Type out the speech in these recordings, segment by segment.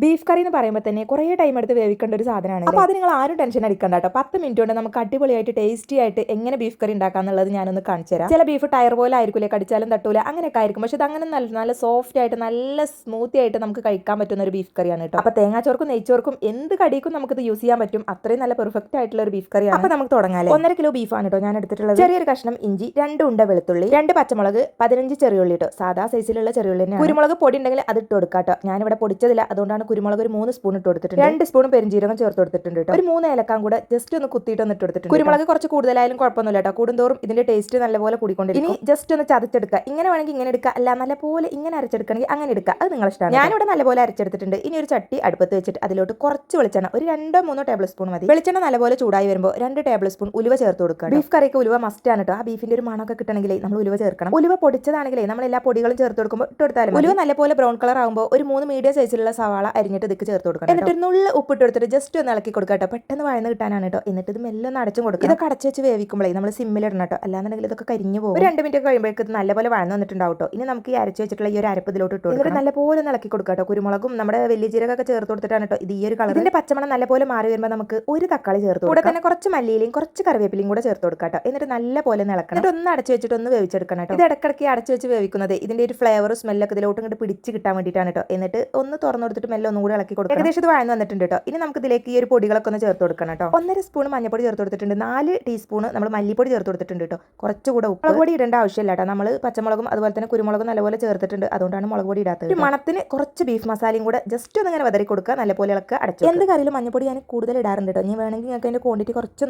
Beef കറി എന്ന് പറയുമ്പോൾ തന്നെ കുറേ ടൈം എടുത്ത് വേവിക്കേണ്ട ഒരു സാധനമാണ്. അപ്പോൾ അത് നിങ്ങൾ ആരും ടെൻഷൻ അടിക്കണ്ട കേട്ടോ. 10 മിനിറ്റ് കൊണ്ട് നമുക്ക് അടിപൊളിയായിട്ട് ടേസ്റ്റി ആയിട്ട് എങ്ങനെ ബീഫ് കറി ഉണ്ടാക്കാന്നുള്ളത് ഞാനൊന്ന് കാണിച്ചു തരാം. ചില ബീഫ് ടയർ പോലെ ആയിരിക്കില്ലേ, കടിച്ചാലും തട്ടൂല അങ്ങനെയൊക്കെ ആയിരിക്കും. പക്ഷെ ഇത് അങ്ങനെ നല്ല സോഫ്റ്റ് ആയിട്ട് നല്ല സ്മൂത്തി ആയിട്ട് നമുക്ക് കഴിക്കാൻ പറ്റുന്ന ഒരു ബീഫ് കറിയാണ് കേട്ടോ. അപ്പോൾ തേങ്ങാച്ചോർക്കും നെയ്ച്ചോർക്കും എന്ത് കടിക്കും നമുക്കിത് യൂസ് ചെയ്യാൻ പറ്റും. അത്രയും നല്ല പെർഫെക്റ്റ് ആയിട്ടുള്ള ഒരു ബീഫ് കറിയാണ്. അപ്പോൾ നമുക്ക് തുടങ്ങാം. 1.5 കിലോ ബീഫാണ് കേട്ടോ ഞാൻ എടുത്തിട്ടുള്ളത്. ചെറിയൊരു കഷ്ണം ഇഞ്ചി, 2 ഉണ്ട വെളുത്തുള്ളി, 2 പച്ചമുളക്, 15 ചെറിയുള്ളി കേട്ടോ. സാധാ സൈസിലുള്ള ചെറിയുള്ളി തന്നെ. കുരുമുളക് പൊടി ഉണ്ടെങ്കിൽ അത് ഇട്ട് കൊടുക്കാം കേട്ടോ. ഞാനിവിടെ പൊടിച്ചതില്ല, അതുകൊണ്ടാണ് കുരുമുളക് ഒരു 3 സ്പൂൺ ഇട്ട് കൊടുത്തിട്ടുണ്ട്. 2 സ്പൂൺ പെരിഞ്ചീരകം ചേർത്ത് കൊടുത്തിട്ടുണ്ട് കേട്ടോ. ഒരു 3 ഏലക്കാം കൂടെ ജസ്റ്റ് ഒന്ന് കുത്തിയിട്ട് ഒന്ന് ഇട്ട് കൊടുത്തിട്ടുണ്ട്. കുരുമുളക് കുറച്ച് കൂടുതലായാലും കുഴപ്പമൊന്നുമില്ല കേട്ടോ. കൂടുന്തോറും ഇതിന്റെ ടേസ്റ്റ് നല്ലപോലെ കൂടിക്കൊണ്ടിരിക്കും. ഇനി ജസ്റ്റ് ഒന്ന് ചതച്ചെടുക്കുക. ഇങ്ങനെ വേണമെങ്കിൽ ഇങ്ങനെ എടുക്കുക, അല്ല നല്ലപോലെ ഇങ്ങനെ അരച്ചെടുക്കണമെങ്കിൽ അങ്ങനെ എടുക്കുക. അത് നിങ്ങളുടെ ഇഷ്ടമാണ്. ഞാനിവിടെ നല്ലപോലെ അരച്ചെടുത്തിട്ടുണ്ട്. ഇനി ഒരു ചട്ടി അടുപ്പത്ത് വെച്ചിട്ട് അതിലോട്ട് കുറച്ച് വെളിച്ചെണ്ണ, ഒരു 2-3 ടേബിൾ സ്പൂൺ മതി. വെളിച്ചെണ്ണ നല്ലപോലെ ചൂടായി വരുമ്പോൾ 2 ടേബിൾ സ്പൂൺ ഉലുവ ചേർത്ത് കൊടുക്കുക. ബീഫ് കറിക്ക് ഉലുവ മസ്റ്റ് ആണ് കേട്ടോ. ആ ബീഫിന്റെ ഒരു മണമൊക്കെ കിട്ടണമെങ്കിൽ നമ്മൾ ഉലുവ ചേർക്കണം. ഉലുവ പൊടിച്ചതാണെങ്കിലേ നമ്മൾ എല്ലാ പൊടികളും ചേർത്ത് കൊടുക്കുമ്പോൾ ഇട്ട് കൊടുത്താലും ഉലുവ നല്ലപോലെ ബ്രൗൺ കളർ ആകുമ്പോൾ ഒരു 3 മീഡിയം സൈസിലുള്ള സവാള അരിഞ്ഞിട്ട് ഇതിക്ക് ചേർത്ത് കൊടുക്കണം. എന്നിട്ട് നുള്ള ഉപ്പിട്ട് കൊടുത്തിട്ട് ജസ്റ്റ് ഒന്ന് ഇളക്കി കൊടുക്കുക കേട്ടോ. പെട്ടെന്ന് വഴന്ന് കിട്ടാനാണ് കേട്ടോ. എന്നിട്ട് ഇത് മെല്ലെ ഒന്ന് അടച്ചും കൊടുക്കുക. ഇതൊക്കെ അടച്ചു വെച്ച് വേവിക്കുമ്പോഴേ നമ്മൾ സിമ്മിലിടണം കേട്ടോ. അല്ലാന്നുണ്ടെങ്കിൽ ഇതൊക്കെ കരിഞ്ഞു പോകും. 2 മിനിറ്റ് ഒക്കെ കഴിയുമ്പോഴേക്ക് നല്ലപോലെ വഴന്ന് വന്നിട്ടുണ്ടാവും കേട്ടോ. ഇനി നമുക്ക് ഈ അരച്ചു വെച്ചിട്ടുള്ള ഈ ഒരു അരപ്പ് ഇതിലോട്ട് ഇട്ട് കൊടുക്കുക. നല്ലപോലെ ഒന്ന് ഇളക്കി കൊടുക്കുക കേട്ടോ. കുരുമുളകും നമ്മുടെ വലിയ ജീരകമൊക്കെ ചേർത്ത് കൊടുത്തിട്ടാണ് കേട്ടോ ഇത് ഈ ഒരു കളർ. ഇതിന്റെ പച്ചമണം നല്ലപോലെ മാറി വരുമ്പോൾ നമുക്ക് ഒരു തക്കാളി ചേർത്ത് കൊടുക്കുക. തന്നെ കുറച്ച് മല്ലിയിലയും കുറച്ച് കറിവേപ്പിലയും കൂടെ ചേർത്ത് കൊടുക്കുക കേട്ടോ. എന്നിട്ട് നല്ലപോലെ ഒന്ന് ഇളക്കണം. എന്നിട്ട് ഒന്ന് അടച്ചു വെച്ചിട്ട് ഒന്ന് വേവിച്ചെടുക്കണം കേട്ടോ. ഇത് ഇടയ്ക്കിടയ്ക്ക് അടച്ചു വെച്ച് വേവിക്കുന്നത് ഇതിന്റെ ഒരു ഫ്ലേവറും സ്മെല്ലൊക്കെ ഇതിലോട്ട് ഇങ്ങോട്ട് പിടിച്ച് കിട്ടാൻ വേണ്ടിയിട്ടാണ് കേട്ടോ. എന്നിട്ട് ഒന്ന് തുറന്നു കൊടുത്തിട്ട് മെല്ലെ ഒന്നുകൂടെ ഇളക്കി കൊടുക്കുക. ഏകദേശം ഇത് വഴന്ന് വന്നിട്ടുണ്ട് കേട്ടോ. ഇനി നമുക്ക് ഇതിലേക്ക് ഈ ഒരു പൊടികളൊക്കെ ഒന്ന് ചേർത്ത് കൊടുക്കണം കേട്ടോ. 1.5 സ്പൂൺ മഞ്ഞപ്പൊടി ചേർത്ത് കൊടുത്തിട്ടുണ്ട്. 4 ടീസ്പൂൺ നമ്മൾ മല്ലിപ്പൊടി ചേർത്ത് കൊടുത്തിട്ടുണ്ട് കേട്ടോ. കുറച്ചുകൂടെ ഉപ്പ്. മുളക് പൊടി ഇടേണ്ട ആവശ്യമില്ല കേട്ടോ. നമ്മൾ പച്ചമുളകും അതുപോലെ തന്നെ കുരുമുളകും നല്ലപോലെ ചേർത്തിട്ടുണ്ട്. അതുകൊണ്ടാണ് മുളക് പൊടി ഇടാത്തത്. മണത്തിന് കുറച്ച് ബീഫ് മസാലയും കൂടെ ജസ്റ്റ് ഒന്ന് ഇങ്ങനെ വതറി കൊടുക്കുക. നല്ലപോലെ ഇളക്കുക, അടച്ചു. എന്ത് കറിയിലും മഞ്ഞപ്പൊടി ഞാൻ കൂടുതൽ ഇടാറുണ്ട് കേട്ടോ. ഇനി വേണമെങ്കിൽ നിങ്ങൾക്ക് അതിന്റെ ക്വാണ്ടിറ്റി കുറച്ച്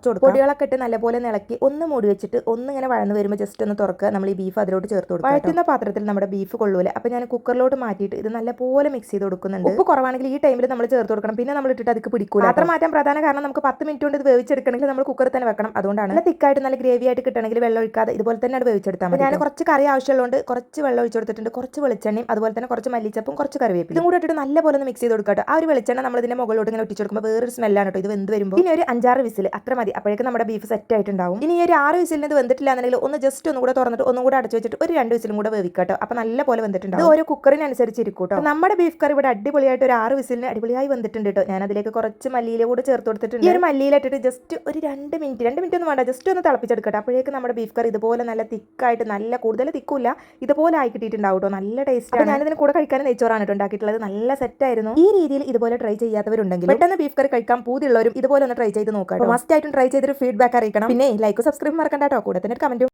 കൊടുക്കുക. പൊടികളൊക്കെ ഇട്ട് നല്ലപോലെ ഇളക്കി ഒന്ന് മൂടി വെച്ചിട്ട് ഒന്ന് ഇങ്ങനെ വഴന്ന് വരുമ്പോൾ ജസ്റ്റ് ഒന്ന് തുറക്കുക. നമ്മൾ ഈ ബീഫ് അതിലോട്ട് ചേർത്ത് കൊടുക്കുക. വഴറ്റുന്ന പാത്രത്തിൽ നമ്മുടെ ബീഫ് കൊള്ളൂല. അപ്പോൾ ഞാൻ കുക്കറിലോട്ട് മാറ്റിയിട്ട് ഇത് നല്ലപോലെ മിക്സ് ചെയ്ത് കൊടുക്കുന്നുണ്ട്. ഉപ്പ് കുറവാണെങ്കിൽ ഈ ടൈമിൽ നമ്മൾ ചേർത്ത് കൊടുക്കണം. പിന്നെ നമ്മൾ ഇട്ടിട്ട് അതിക്ക് പിടിക്കൂല. പാത്രം മാറ്റാൻ പ്രധാന കാരണം നമുക്ക് 10 മിനിറ്റ് കൊണ്ട് ഇത് വേവിച്ചെടുക്കണമെങ്കിൽ നമ്മൾ കുക്കറിൽ തന്നെ വെക്കണം. അതുകൊണ്ടാണ് നല്ല തിക്കായിട്ട് നല്ല ഗ്രേവി ആയിട്ട് കിട്ടണമെങ്കിൽ വെള്ളം ഒഴിക്കാതെ ഇതുപോലെ തന്നെ അത് വേവിച്ചെടുത്താൽ മതി. ഞാൻ കുറച്ച് കറി ആവശ്യമുള്ളതുകൊണ്ട് കുറച്ച് വെള്ളം ഒഴിച്ചു കൊടുത്തിട്ടുണ്ട്. കുറച്ച് വെളിച്ചെണ്ണയും അതുപോലെ തന്നെ കുറച്ച് മല്ലിച്ചപ്പും കുറച്ച് കറിവേപ്പിലും ഇതും കൂടെ ഇട്ടിട്ട് നല്ലപോലെ ഒന്ന് മിക്സ് ചെയ്ത് കൊടുക്കട്ടോ. ആ ഒരു വെളിച്ചെണ്ണ നമ്മൾ ഇതിന്റെ മുകളിലോട്ട് ഇങ്ങനെ ഒട്ടിച്ചു കൊടുക്കുമ്പോൾ വേറൊരു സ്മെല്ലാണ് കേട്ടോ. ഇത് വെന്ത് വരുമ്പോൾ പിന്നെ ഒരു 5-6 വിസിൽ അത്ര മതി. അപ്പോഴേക്കും നമ്മുടെ ബീഫ് സെറ്റ് ആയിട്ടുണ്ടാവും. ഇനി ഈ ഒരു 6 വിസിലിന് ഇത് വെന്തിട്ടില്ല എന്നുണ്ടെങ്കിൽ ഒന്ന് ജസ്റ്റ് ഒന്നും കൂടെ തുറന്നിട്ട് ഒന്നും കൂടെ അടച്ചു വെച്ചിട്ട് ഒരു 2 വിസിലും കൂടെ വേവിക്കട്ടോ. അപ്പോൾ നല്ലപോലെ വെന്തിട്ടുണ്ടാവും. ഓരോ കുക്കറിനനുസരിച്ചിരിക്കും കേട്ടോ. നമ്മുടെ ബീഫ് കറി ഇവിടെ അടിപൊളിയായിട്ട് ഒരു 6 വിസിലിന് അടിപൊളിയായി വെന്തിട്ടുണ്ട് കേട്ടോ. ഞാൻ അതിലേക്ക് കുറച്ച് മല്ലിയില കൂടെ ചേർത്ത് കൊടുത്തിട്ടുണ്ട്. ഈ ഒരു മല്ലിയില ഇട്ടിട്ട് ജസ്റ്റ് ഒരു 2 മിനിറ്റ് ഒന്നും വേണ്ട, ജസ്റ്റ് ഒന്ന് തിളപ്പിച്ചെടുക്കട്ടെ. അപ്പോഴേക്കും നമ്മുടെ ബീഫ് കറി ഇതുപോലെ നല്ല തിക്കായിട്ട് നല്ല കൂടുതൽ തിക്കില്ല ഇതുപോലെ ആയി കിട്ടിയിട്ടുണ്ടാവും കേട്ടോ. നല്ല ടേസ്റ്റ്. ഞാനിതിന് കൂടെ കഴിക്കാൻ നെയ്ച്ചോറാണ് കേട്ടോ ഉണ്ടാക്കിയിട്ടുള്ളത്. നല്ല സെറ്റ് ആയിരുന്നു. ഈ രീതിയിൽ ഇതുപോലെ ട്രൈ ചെയ്യാത്തവരുണ്ടെങ്കിൽ പെട്ടെന്ന് ബീഫ് കറി കഴിക്കാൻ പൂതിയുള്ളവരും ഇതുപോലെ ഒന്ന് ട്രൈ ചെയ്ത് നോക്കാം. മസ്റ്റ് ആയിട്ടും ട്രൈ ചെയ്തൊരു ഫീഡ്ബാക്ക് അറിയിക്കണം. പിന്നെ ലൈക്ക് സബ്സ്ക്രൈബ് മറക്കണ്ട കേട്ടോ. കൂടെ തന്നെ കമന്റും